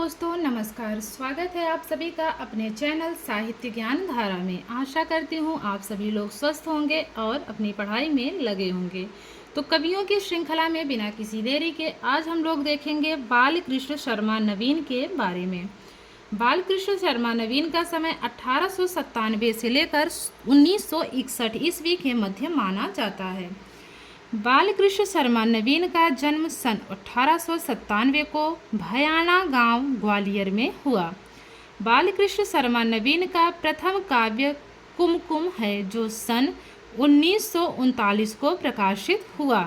दोस्तों, नमस्कार। स्वागत है आप सभी का अपने चैनल साहित्य ज्ञान धारा में। आशा करती हूँ आप सभी लोग स्वस्थ होंगे और अपनी पढ़ाई में लगे होंगे। तो कवियों की श्रृंखला में बिना किसी देरी के आज हम लोग देखेंगे बाल कृष्ण शर्मा नवीन के बारे में। बाल कृष्ण शर्मा नवीन का समय 1897 से लेकर 1961 ईस्वी के मध्य माना जाता है। बालकृष्ण शर्मा नवीन का जन्म सन 1897 को भयाना गांव ग्वालियर में हुआ। बालकृष्ण शर्मा नवीन का प्रथम काव्य कुमकुम है जो सन 1939 को प्रकाशित हुआ।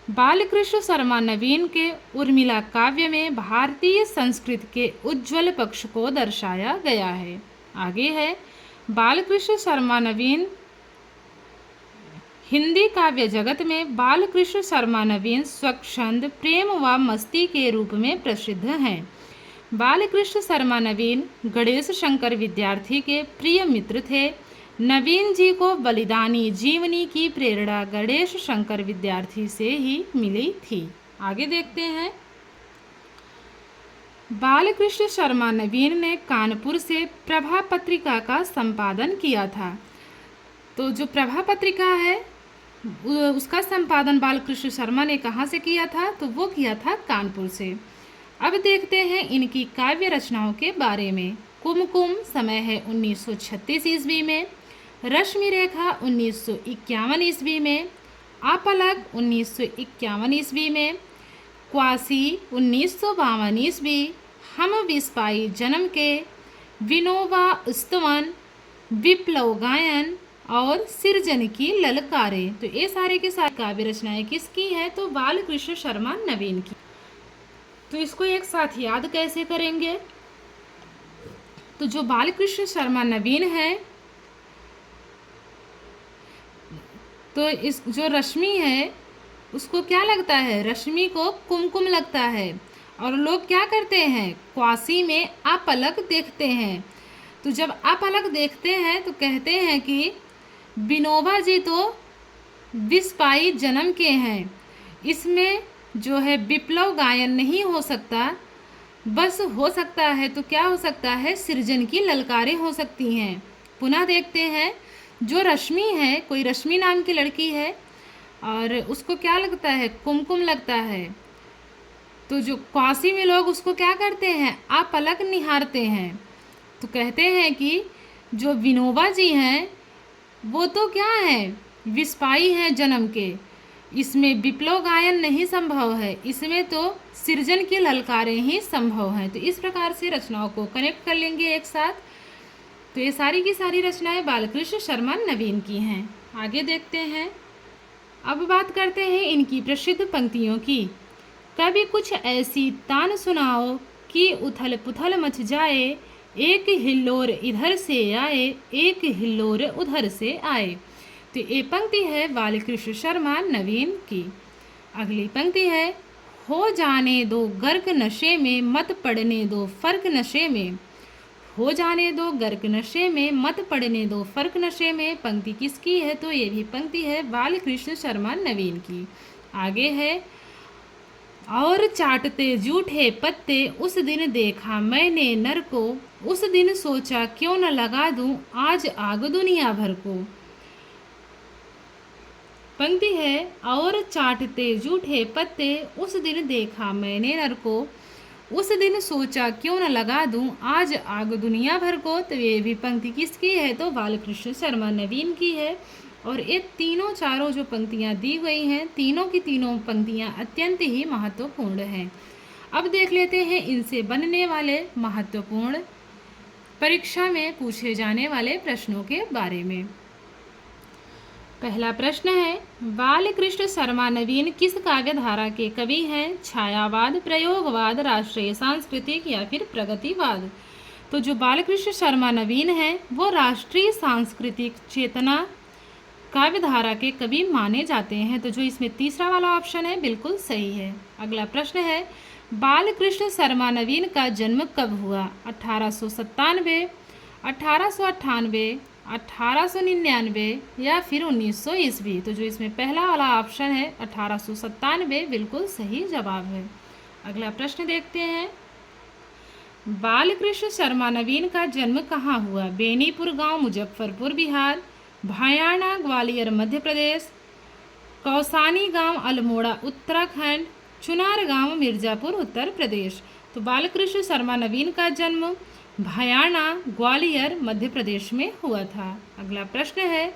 बालकृष्ण शर्मा नवीन के उर्मिला काव्य में भारतीय संस्कृति के उज्ज्वल पक्ष को दर्शाया गया है। आगे है, बालकृष्ण शर्मा नवीन हिंदी काव्य जगत में बालकृष्ण शर्मा नवीन स्वच्छंद प्रेम व मस्ती के रूप में प्रसिद्ध हैं। बालकृष्ण शर्मा नवीन गणेश शंकर विद्यार्थी के प्रिय मित्र थे। नवीन जी को बलिदानी जीवनी की प्रेरणा गणेश शंकर विद्यार्थी से ही मिली थी। आगे देखते हैं, बालकृष्ण शर्मा नवीन ने कानपुर से प्रभा पत्रिका का संपादन किया था। तो जो प्रभा पत्रिका है उसका संपादन बालकृष्ण शर्मा ने कहाँ से किया था? तो वो किया था कानपुर से। अब देखते हैं इनकी काव्य रचनाओं के बारे में। कुमकुम समय है 1936 ईस्वी में, रश्मि रेखा 1951 ईस्वी में, आपलक 1951 ईस्वी में, क्वासी 1952 ईस्वी, हम विस्पाई जन्म के, विनोबा स्तवन, विप्लव गायन और सृजन की ललकारें। तो ये सारे के सारे काव्य रचनाएं किसकी हैं? तो बालकृष्ण शर्मा नवीन की। तो इसको एक साथ याद कैसे करेंगे? तो जो बालकृष्ण शर्मा नवीन है, तो इस जो रश्मि है उसको क्या लगता है? रश्मि को कुमकुम लगता है। और लोग क्या करते हैं? क्वासी में आपलक देखते हैं। तो जब आपलक देखते हैं तो कहते हैं कि विनोबा जी तो विस्पाई जन्म के हैं, इसमें जो है विप्लव गायन नहीं हो सकता, बस हो सकता है तो क्या हो सकता है? सृजन की ललकारें हो सकती हैं। पुनः देखते हैं, जो रश्मि है, कोई रश्मि नाम की लड़की है और उसको क्या लगता है? कुमकुम लगता है। तो जो क्वासी में लोग उसको क्या करते हैं? आपलक निहारते हैं। तो कहते हैं कि जो विनोबा जी हैं वो तो क्या है? विस्पाई हैं जन्म के, इसमें विप्लव गायन नहीं संभव है, इसमें तो सृजन की ललकारें ही संभव हैं। तो इस प्रकार से रचनाओं को कनेक्ट कर लेंगे एक साथ। तो ये सारी की सारी रचनाएं बालकृष्ण शर्मा नवीन की हैं। आगे देखते हैं, अब बात करते हैं इनकी प्रसिद्ध पंक्तियों की। कभी कुछ ऐसी तान सुनाओ कि उथल पुथल मच जाए, एक हिल्लोर इधर से आए, एक हिल्लोर उधर से आए। तो ये पंक्ति है बालकृष्ण शर्मा नवीन की। अगली पंक्ति है, हो जाने दो गर्क नशे में, मत पड़ने दो फर्क नशे में। हो जाने दो गर्क नशे में, मत पड़ने दो फर्क नशे में। पंक्ति किसकी है? तो ये भी पंक्ति है बालकृष्ण शर्मा नवीन की। आगे है, और चाटते जूठे पत्ते उस दिन देखा मैंने नर को, उस दिन सोचा क्यों न लगा दूं आज आग दुनिया भर को। पंक्ति है, और चाटते जूठे पत्ते उस दिन देखा मैंने नर को, उस दिन सोचा क्यों न लगा दूं आज आग दुनिया भर को। तो ये भी पंक्ति किसकी है? तो बालकृष्ण शर्मा नवीन की है। और ये तीनों चारों जो पंक्तियाँ दी गई हैं, तीनों की तीनों पंक्तियाँ अत्यंत ही महत्वपूर्ण हैं। अब देख लेते हैं इनसे बनने वाले महत्वपूर्ण परीक्षा में पूछे जाने वाले प्रश्नों के बारे में। पहला प्रश्न है, बालकृष्ण शर्मा नवीन किस काव्य धारा के कवि हैं? छायावाद, प्रयोगवाद, राष्ट्रीय सांस्कृतिक या फिर प्रगतिवाद? तो जो बालकृष्ण शर्मा नवीन हैं वो राष्ट्रीय सांस्कृतिक चेतना काव्य धारा के कवि माने जाते हैं। तो जो इसमें तीसरा वाला ऑप्शन है बिल्कुल सही है। अगला प्रश्न है, बालकृष्ण शर्मा नवीन का जन्म कब हुआ? 1897, 1898, 1899 या फिर 1900 ईस्वी? तो जो इसमें पहला वाला ऑप्शन है 1897 बिल्कुल सही जवाब है। अगला प्रश्न देखते हैं। बालकृष्ण शर्मा नवीन का जन्म कहाँ हुआ? बेनीपुर गांव मुजफ्फरपुर बिहार, भायाणा ग्वालियर मध्य प्रदेश, कौसानी गांव अल्मोड़ा उत्तराखंड, चुनार गांव मिर्ज़ापुर उत्तर प्रदेश। तो बालकृष्ण शर्मा नवीन का जन्म भायाणा ग्वालियर मध्य प्रदेश में हुआ था। अगला प्रश्न है,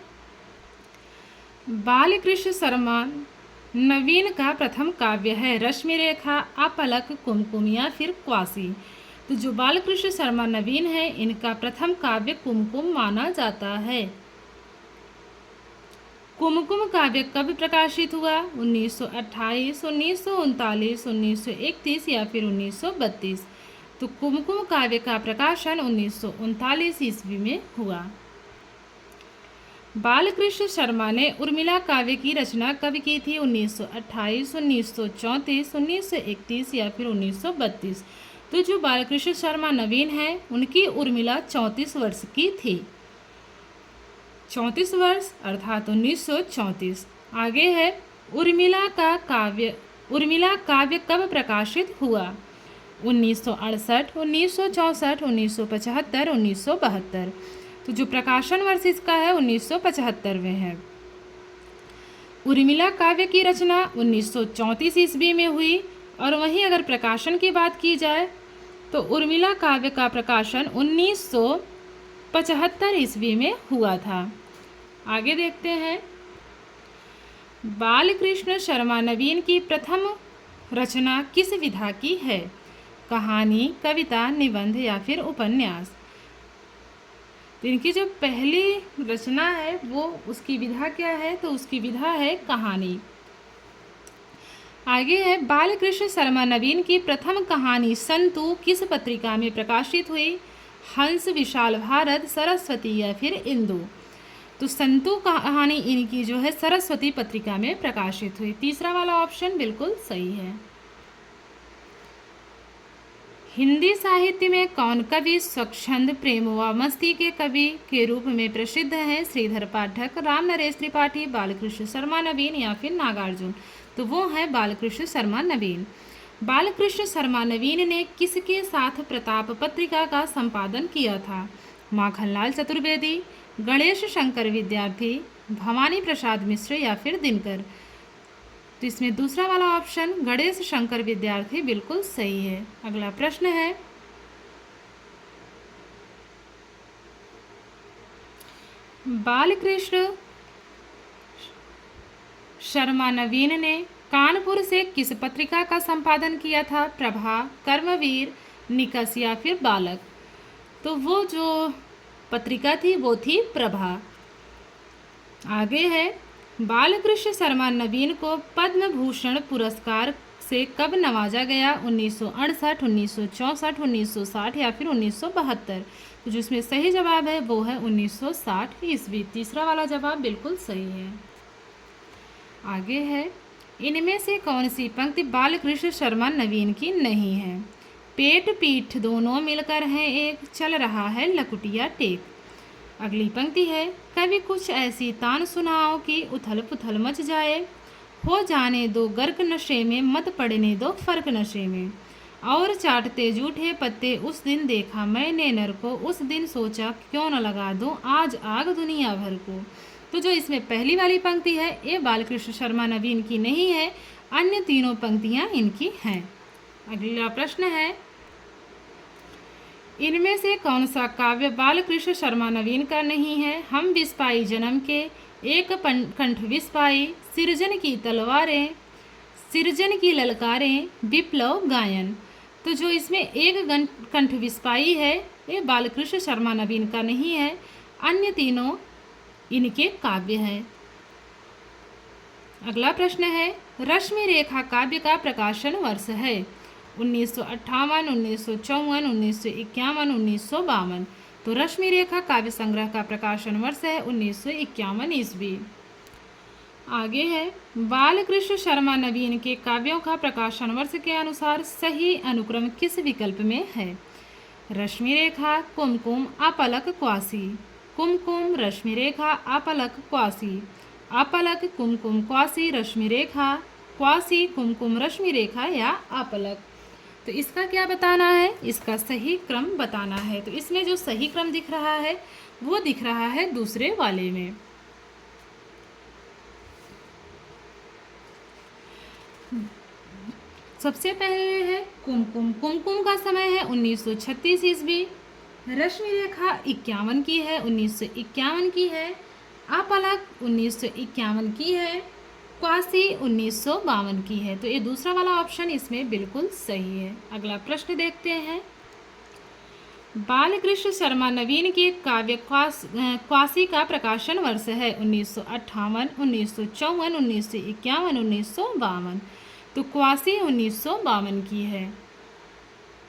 बालकृष्ण शर्मा नवीन का प्रथम काव्य है रश्मि रेखा, अपलक, कुमकुम या फिर क्वासी। तो जो बालकृष्ण शर्मा नवीन है इनका प्रथम काव्य कुमकुम माना जाता है। कुमकुम काव्य कब प्रकाशित हुआ? 1928, 1939, 1931 या फिर 1932। तो कुमकुम काव्य का प्रकाशन 1939 ईस्वी में हुआ। बालकृष्ण शर्मा ने उर्मिला काव्य की रचना कब की थी? 1928, 1934, 1931 या फिर 1932। तो जो बालकृष्ण शर्मा नवीन है उनकी उर्मिला 34 वर्ष की थी। 34 वर्ष अर्थात 1934। आगे है, उर्मिला काव्य कब प्रकाशित हुआ? 1968, 1964, 1975, 1972। तो जो प्रकाशन वर्ष इसका है 1975 में है। उर्मिला काव्य की रचना 1934 ईस्वी में हुई और वहीं अगर प्रकाशन की बात की जाए तो उर्मिला काव्य का प्रकाशन 1975 ईस्वी में हुआ था। आगे देखते हैं, बालकृष्ण शर्मा नवीन की प्रथम रचना किस विधा की है? कहानी, कविता, निबंध या फिर उपन्यास। तो इनकी जो पहली रचना है वो उसकी विधा क्या है? तो उसकी विधा है कहानी। आगे है, बालकृष्ण शर्मा नवीन की प्रथम कहानी संतु किस पत्रिका में प्रकाशित हुई? हंस, विशाल भारत, सरस्वती या फिर इंदु। तो संतु कहानी इनकी जो है सरस्वती पत्रिका में प्रकाशित हुई। तीसरा वाला ऑप्शन बिल्कुल सही है। हिंदी साहित्य में कौन कवि स्वच्छंद, प्रेम व मस्ती के कवि के रूप में प्रसिद्ध हैं? श्रीधर पाठक, राम नरेश त्रिपाठी, बालकृष्ण शर्मा नवीन या फिर नागार्जुन। तो वो है बालकृष्ण शर्मा नवीन। बालकृष्ण शर्मा नवीन ने किसके साथ प्रताप पत्रिका का संपादन किया था? माखनलाल चतुर्वेदी, गणेश शंकर विद्यार्थी, भवानी प्रसाद मिश्र या फिर दिनकर। तो इसमें दूसरा वाला ऑप्शन गणेश शंकर विद्यार्थी बिल्कुल सही है। अगला प्रश्न है, बालकृष्ण शर्मा नवीन ने कानपुर से किस पत्रिका का संपादन किया था? प्रभा, कर्मवीर, निकष या फिर बालक। तो वो जो पत्रिका थी वो थी प्रभा। आगे है, बालकृष्ण शर्मा नवीन को पद्म भूषण पुरस्कार से कब नवाजा गया? 1968, 1964, 1960 या फिर 1972। तो जो इसमें सही जवाब है वो है 1960 ईस्वी। तीसरा वाला जवाब बिल्कुल सही है। आगे है, इनमें से कौन सी पंक्ति बालकृष्ण शर्मा नवीन की नहीं है? पेट पीठ दोनों मिलकर हैं एक, चल रहा है लकुटिया टेक। अगली पंक्ति है, कभी कुछ ऐसी तान सुनाओ कि उथल पुथल मच जाए, हो जाने दो गर्क नशे में, मत पड़ने दो फर्क नशे में, और चाटते जूठे पत्ते उस दिन देखा मैंने नर को, उस दिन सोचा क्यों न लगा दूं आज आग दुनिया भर को। तो जो इसमें पहली वाली पंक्ति है ये बालकृष्ण शर्मा नवीन की नहीं है, अन्य तीनों पंक्तियां इनकी हैं। अगला प्रश्न है, इनमें से कौन सा काव्य बालकृष्ण शर्मा नवीन का नहीं है? हम विस्पाई जन्म के, एक कंठ विस्पाई, सृजन की तलवारें, सृजन की ललकारें, विप्लव गायन। तो जो इसमें एक कंठ विस्पाई है ये बालकृष्ण शर्मा नवीन का नहीं है, अन्य तीनों इनके काव्य हैं। अगला प्रश्न है, रश्मि रेखा काव्य का प्रकाशन वर्ष है? 1958, 1954, 1951, 1952। तो रश्मि रेखा काव्य संग्रह का प्रकाशन वर्ष है 1951 ईस्वी। आगे है, बालकृष्ण शर्मा नवीन के काव्यों का प्रकाशन वर्ष के अनुसार सही अनुक्रम किस विकल्प में है? रश्मि रेखा, कुमकुम, अपलक, क्वासी। कुमकुम, रश्मि रेखा, अपलक, क्वासी। अपलक, कुमकुम, क्वासी, रश्मि रेखा, क्वासी, कुमकुम, रश्मि रेखा या अपलक। तो इसका क्या बताना है, इसका सही क्रम बताना है। तो इसमें जो सही क्रम दिख रहा है वो दिख रहा है दूसरे वाले में। सबसे पहले है कुमकुम। कुमकुम का समय है 1936 ईस्वी। रश्मि रेखा 51 की है, 1951 की है। अपलक 1951 की है। क्वासी 1952 की है। तो ये दूसरा वाला ऑप्शन इसमें बिल्कुल सही है। अगला प्रश्न देखते हैं। बालकृष्ण शर्मा नवीन के काव्य क्वासी का प्रकाशन वर्ष है 1958, 1954, 1951, 1952। तो क्वासी 1952 की है।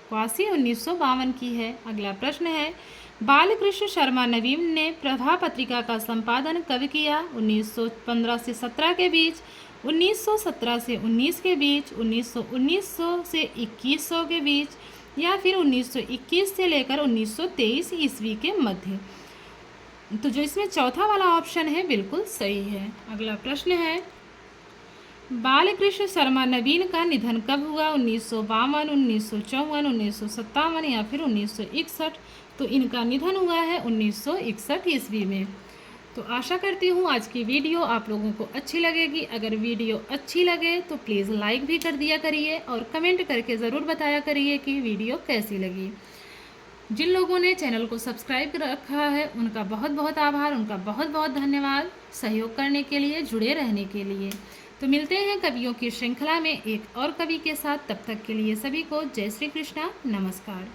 क्वासी 1952 की है। अगला प्रश्न है, बालकृष्ण शर्मा नवीन ने प्रभा पत्रिका का संपादन कब किया? 1915 से 17 के बीच, 1917 से 19 के बीच, 1900 से 2100 के बीच, या फिर 1921 से लेकर 1923 ईस्वी के मध्य। तो जो इसमें चौथा वाला ऑप्शन है बिल्कुल सही है। अगला प्रश्न है, बालकृष्ण शर्मा नवीन का निधन कब हुआ? 1952, 1954, 1957 या फिर 1961। तो इनका निधन हुआ है 1961 ईस्वी में। तो आशा करती हूँ आज की वीडियो आप लोगों को अच्छी लगेगी। अगर वीडियो अच्छी लगे तो प्लीज़ लाइक भी कर दिया करिए और कमेंट करके ज़रूर बताया करिए कि वीडियो कैसी लगी। जिन लोगों ने चैनल को सब्सक्राइब कर रखा है उनका बहुत बहुत आभार, उनका बहुत बहुत धन्यवाद सहयोग करने के लिए, जुड़े रहने के लिए। तो मिलते हैं कवियों की श्रृंखला में एक और कवि के साथ। तब तक के लिए सभी को जय श्री कृष्णा, नमस्कार।